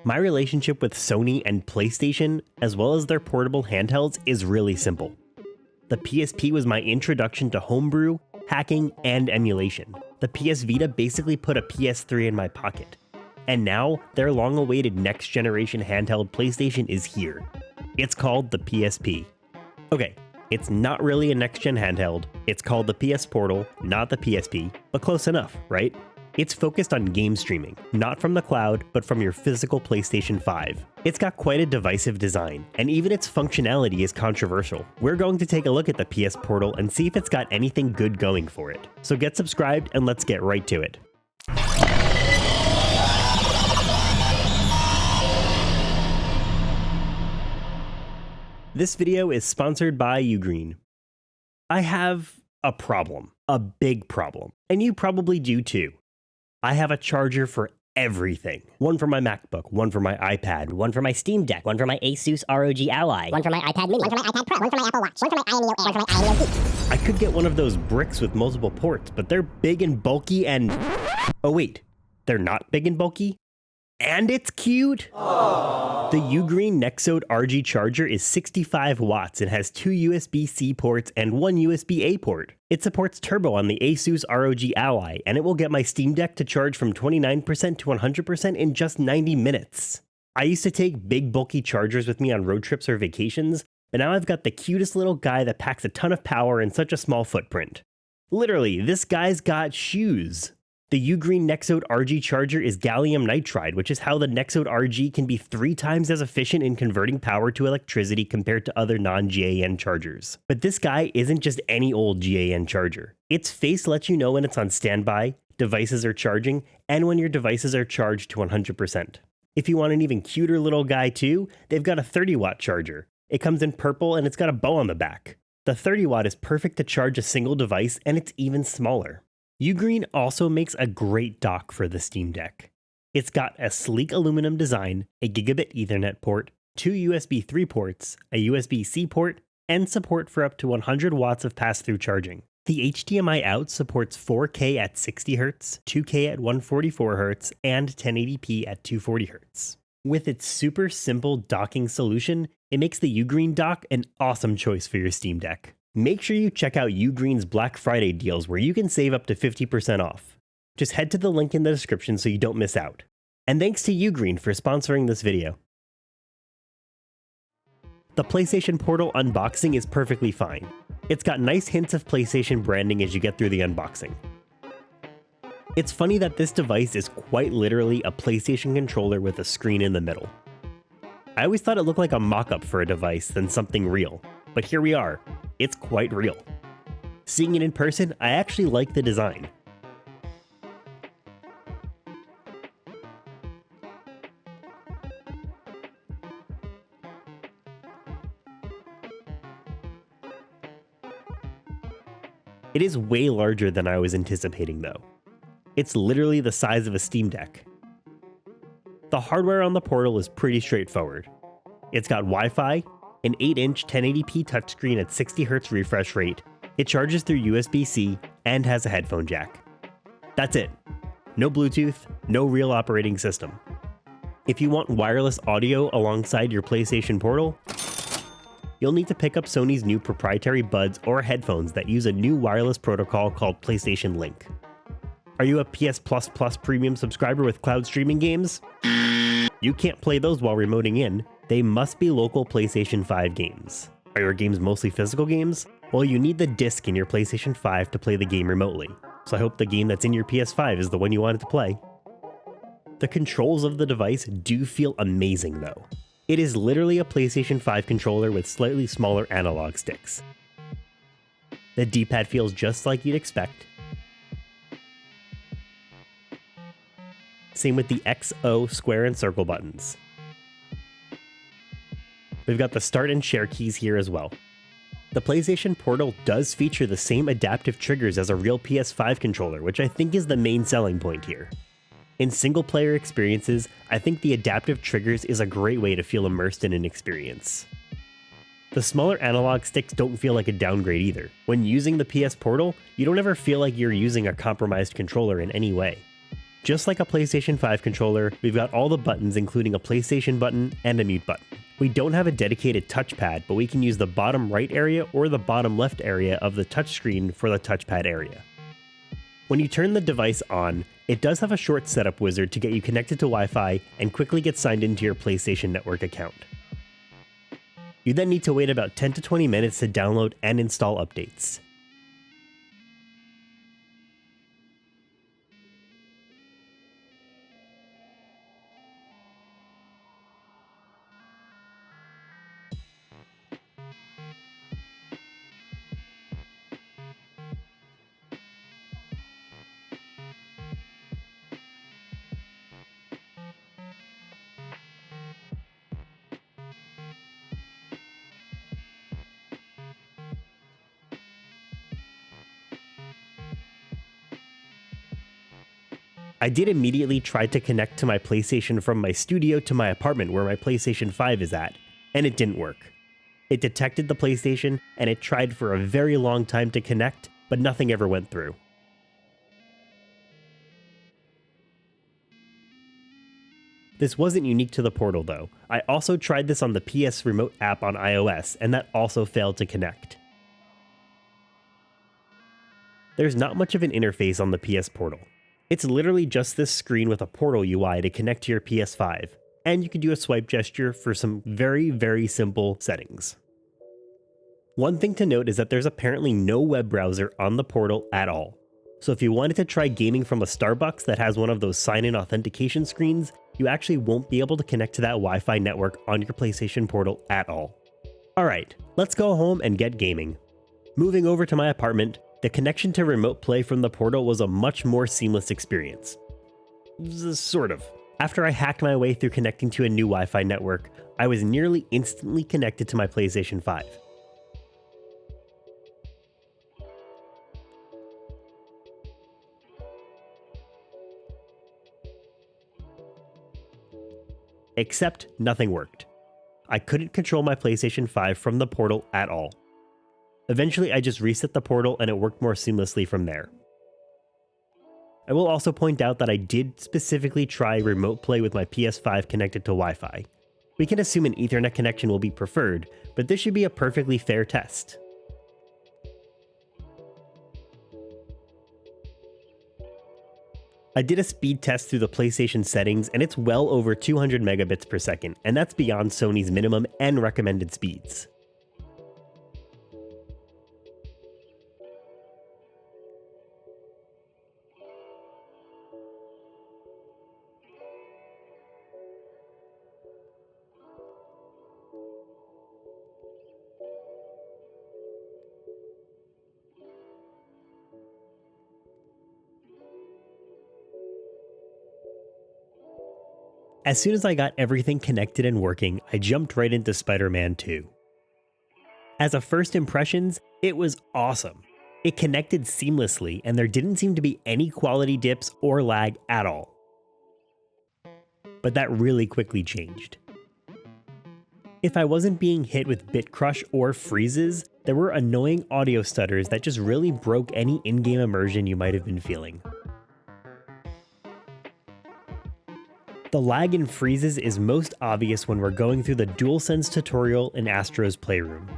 My relationship with Sony and PlayStation, as well as their portable handhelds, is really simple. The PSP was my introduction to homebrew, hacking, and emulation. The PS Vita basically put a PS3 in my pocket. And now, their long-awaited next-generation handheld PlayStation is here. It's called the PSP. Okay, it's not really a next-gen handheld. It's called the PS Portal, not the PSP, but close enough, right? It's focused on game streaming, not from the cloud, but from your physical PlayStation 5. It's got quite a divisive design, and even its functionality is controversial. We're going to take a look at the PS Portal and see if it's got anything good going for it. So get subscribed and let's get right to it. This video is sponsored by Ugreen. I have a problem, a big problem, and you probably do too. I have a charger for everything. One for my MacBook, one for my iPad, one for my Steam Deck, one for my Asus ROG Ally, one for my iPad mini, one for my iPad Pro, one for my Apple Watch, one for my iAneo Air, one for my iAneo Peak. I could get one of those bricks with multiple ports, but they're big and bulky and... Oh wait, they're not big and bulky? And it's cute? Aww. The Ugreen Nexode RG charger is 65 watts and has 2 USB-C ports and 1 USB-A port. It supports turbo on the Asus ROG Ally, and it will get my Steam Deck to charge from 29% to 100% in just 90 minutes. I used to take big bulky chargers with me on road trips or vacations, but now I've got the cutest little guy that packs a ton of power in such a small footprint. Literally, this guy's got shoes. The Ugreen Nexode RG charger is gallium nitride, which is how the Nexode RG can be 3 times as efficient in converting power to electricity compared to other non-GAN chargers. But this guy isn't just any old GAN charger. Its face lets you know when it's on standby, devices are charging, and when your devices are charged to 100%. If you want an even cuter little guy too, they've got a 30-watt charger. It comes in purple and it's got a bow on the back. The 30-watt is perfect to charge a single device, and it's even smaller. Ugreen also makes a great dock for the Steam Deck. It's got a sleek aluminum design, a gigabit Ethernet port, 2 USB 3 ports, a USB-C port, and support for up to 100 watts of pass-through charging. The HDMI out supports 4K at 60Hz, 2K at 144Hz, and 1080p at 240Hz. With its super simple docking solution, it makes the Ugreen dock an awesome choice for your Steam Deck. Make sure you check out Ugreen's Black Friday deals where you can save up to 50% off. Just head to the link in the description so you don't miss out. And thanks to Ugreen for sponsoring this video. The PlayStation Portal unboxing is perfectly fine. It's got nice hints of PlayStation branding as you get through the unboxing. It's funny that this device is quite literally a PlayStation controller with a screen in the middle. I always thought it looked like a mock-up for a device than something real, but here we are. It's quite real. Seeing it in person, I actually like the design. It is way larger than I was anticipating though. It's literally the size of a Steam Deck. The hardware on the Portal is pretty straightforward. It's got Wi-Fi, an 8-inch 1080p touchscreen at 60Hz refresh rate, it charges through USB-C, and has a headphone jack. That's it. No Bluetooth, no real operating system. If you want wireless audio alongside your PlayStation Portal, you'll need to pick up Sony's new proprietary buds or headphones that use a new wireless protocol called PlayStation Link. Are you a PS Plus Plus premium subscriber with cloud streaming games? You can't play those while remoting in. They must be local PlayStation 5 games. Are your games mostly physical games? Well, you need the disc in your PlayStation 5 to play the game remotely, so I hope the game that's in your PS5 is the one you wanted to play. The controls of the device do feel amazing though. It is literally a PlayStation 5 controller with slightly smaller analog sticks. The D-pad feels just like you'd expect. Same with the X, O, square, and circle buttons. We've got the start and share keys here as well. The PlayStation Portal does feature the same adaptive triggers as a real PS5 controller, which I think is the main selling point here. In single-player experiences, I think the adaptive triggers is a great way to feel immersed in an experience. The smaller analog sticks don't feel like a downgrade either. When using the PS Portal, you don't ever feel like you're using a compromised controller in any way. Just like a PlayStation 5 controller, we've got all the buttons including a PlayStation button and a mute button. We don't have a dedicated touchpad, but we can use the bottom right area or the bottom left area of the touchscreen for the touchpad area. When you turn the device on, it does have a short setup wizard to get you connected to Wi-Fi and quickly get signed into your PlayStation Network account. You then need to wait about 10 to 20 minutes to download and install updates. I did immediately try to connect to my PlayStation from my studio to my apartment where my PlayStation 5 is at, and it didn't work. It detected the PlayStation, and it tried for a very long time to connect, but nothing ever went through. This wasn't unique to the Portal though. I also tried this on the PS Remote app on iOS, and that also failed to connect. There's not much of an interface on the PS Portal. It's literally just this screen with a Portal UI to connect to your PS5, and you can do a swipe gesture for some very simple settings. One thing to note is that there's apparently no web browser on the Portal at all. So if you wanted to try gaming from a Starbucks that has one of those sign-in authentication screens, you actually won't be able to connect to that Wi-Fi network on your PlayStation Portal at all. Alright, let's go home and get gaming. Moving over to my apartment, the connection to remote play from the Portal was a much more seamless experience. Sort of. After I hacked my way through connecting to a new Wi-Fi network, I was nearly instantly connected to my PlayStation 5. Except nothing worked. I couldn't control my PlayStation 5 from the Portal at all. Eventually, I just reset the Portal and it worked more seamlessly from there. I will also point out that I did specifically try remote play with my PS5 connected to Wi-Fi. We can assume an Ethernet connection will be preferred, but this should be a perfectly fair test. I did a speed test through the PlayStation settings and it's well over 200 megabits per second, and that's beyond Sony's minimum and recommended speeds. As soon as I got everything connected and working, I jumped right into Spider-Man 2. As a first impressions, it was awesome. It connected seamlessly and there didn't seem to be any quality dips or lag at all. But that really quickly changed. If I wasn't being hit with bit crush or freezes, there were annoying audio stutters that just really broke any in-game immersion you might have been feeling. The lag and freezes is most obvious when we're going through the DualSense tutorial in Astro's Playroom.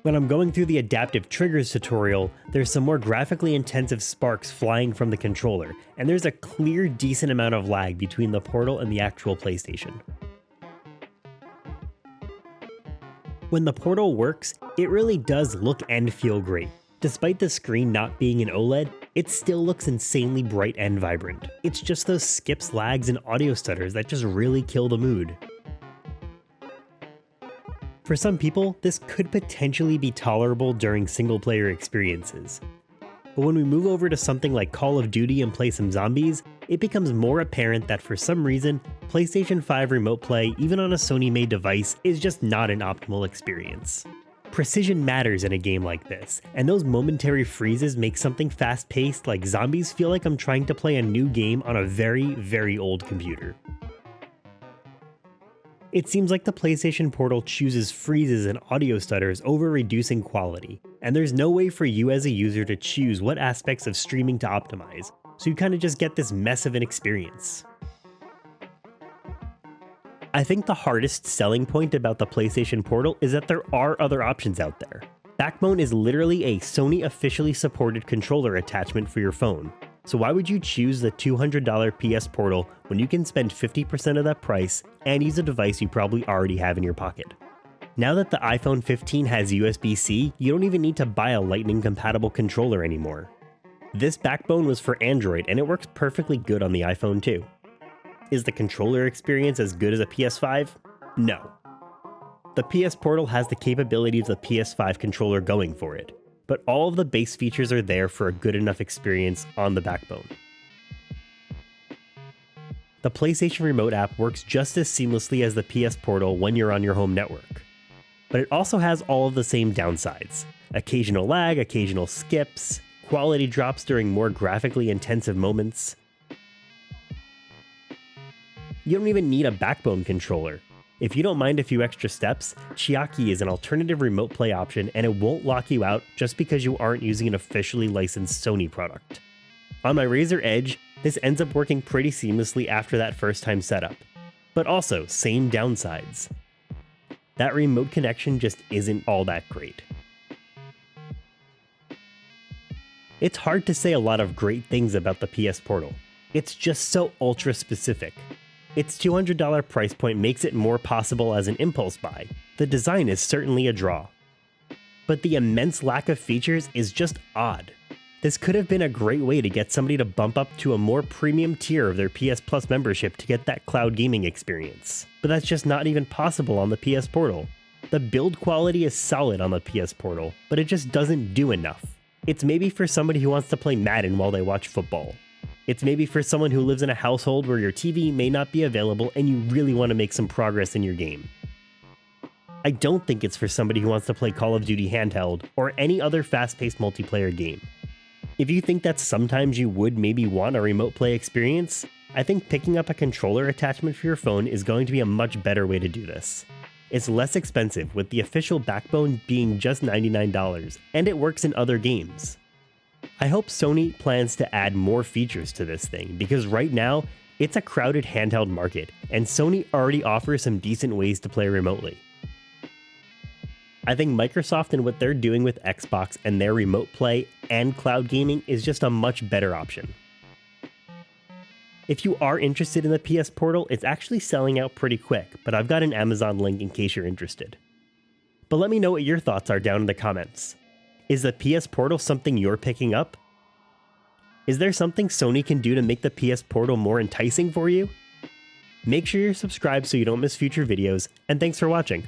When I'm going through the adaptive triggers tutorial, there's some more graphically intensive sparks flying from the controller, and there's a clear decent amount of lag between the Portal and the actual PlayStation. When the Portal works, it really does look and feel great. Despite the screen not being an OLED, it still looks insanely bright and vibrant. It's just those skips, lags, and audio stutters that just really kill the mood. For some people, this could potentially be tolerable during single-player experiences. But when we move over to something like Call of Duty and play some zombies, it becomes more apparent that for some reason, PlayStation 5 Remote Play, even on a Sony-made device, is just not an optimal experience. Precision matters in a game like this, and those momentary freezes make something fast-paced like zombies feel like I'm trying to play a new game on a very old computer. It seems like the PlayStation Portal chooses freezes and audio stutters over reducing quality, and there's no way for you as a user to choose what aspects of streaming to optimize, so you kind of just get this mess of an experience. I think the hardest selling point about the PlayStation Portal is that there are other options out there. Backbone is literally a Sony officially supported controller attachment for your phone, so why would you choose the $200 PS Portal when you can spend 50% of that price and use a device you probably already have in your pocket? Now that the iPhone 15 has USB-C, you don't even need to buy a Lightning compatible controller anymore. This Backbone was for Android and it works perfectly good on the iPhone too. Is the controller experience as good as a PS5? No. The PS Portal has the capabilities of the PS5 controller going for it, but all of the base features are there for a good enough experience on the Backbone. The PlayStation Remote app works just as seamlessly as the PS Portal when you're on your home network, but it also has all of the same downsides. Occasional lag, occasional skips, quality drops during more graphically intensive moments. You don't even need a Backbone controller. If you don't mind a few extra steps, Chiaki is an alternative remote play option and it won't lock you out just because you aren't using an officially licensed Sony product. On my Razer Edge, this ends up working pretty seamlessly after that first time setup, but also same downsides. That remote connection just isn't all that great. It's hard to say a lot of great things about the PS Portal. It's just so ultra specific. Its $200 price point makes it more possible as an impulse buy. The design is certainly a draw. But the immense lack of features is just odd. This could have been a great way to get somebody to bump up to a more premium tier of their PS Plus membership to get that cloud gaming experience. But that's just not even possible on the PS Portal. The build quality is solid on the PS Portal, but it just doesn't do enough. It's maybe for somebody who wants to play Madden while they watch football. It's maybe for someone who lives in a household where your TV may not be available and you really want to make some progress in your game. I don't think it's for somebody who wants to play Call of Duty handheld or any other fast-paced multiplayer game. If you think that sometimes you would maybe want a remote play experience, I think picking up a controller attachment for your phone is going to be a much better way to do this. It's less expensive, with the official Backbone being just $99, and it works in other games. I hope Sony plans to add more features to this thing, because right now, it's a crowded handheld market, and Sony already offers some decent ways to play remotely. I think Microsoft and what they're doing with Xbox and their remote play and cloud gaming is just a much better option. If you are interested in the PS Portal, it's actually selling out pretty quick, but I've got an Amazon link in case you're interested. But let me know what your thoughts are down in the comments. Is the PS Portal something you're picking up? Is there something Sony can do to make the PS Portal more enticing for you? Make sure you're subscribed so you don't miss future videos, and thanks for watching.